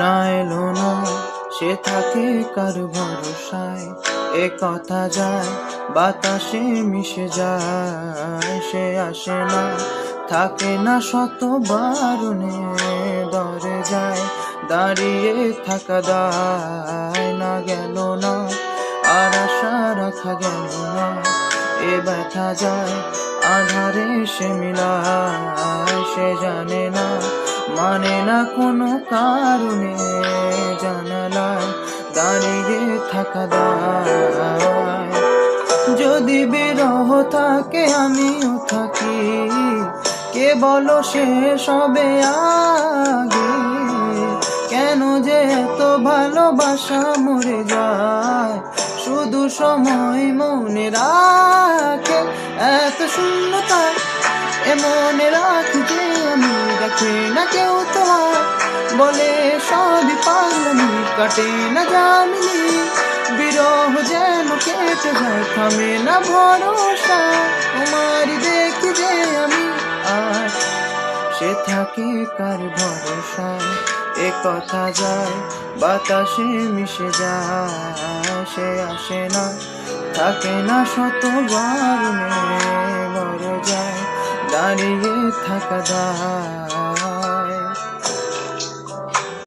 না এলো না সে থাকে কার ভরসায়, এ কথা যায় বাতাসে মিশে যায়। সে আসে না থাকে না শত বারণে, দরে যায় দাঁড়িয়ে থাকা দায়। না গেল না আর আশা রাখা গেল না, এ ব্যথা যায় আধারে সে মিলায়। সে জানে না মানে না কোনো কারণে, জানালায় দাঁড়িয়ে থাকা দায়। যদি বিরহ থাকে আমিও থাকি, কে বলো শেষ হবে আগে? কেন যে এত ভালোবাসা মরে যায়, শুধু সময় মনে রাখে। এত শূন্যতা এ মনে রাখি যে আমি, রাখে না কেউ তোমার বলে সবই পাগলামি, কাটে না জামিনি বিরহ যেন কেটে যায়, থামে না ভরসা তোমারই দেখি যে আমি। আর সে থাকে কার ভরসায়, এ কথা যায় বাতাসে মিশে যায়। সে আসে না থাকে না শতবার, বড় যায় দাঁড়িয়ে থাকা দায়।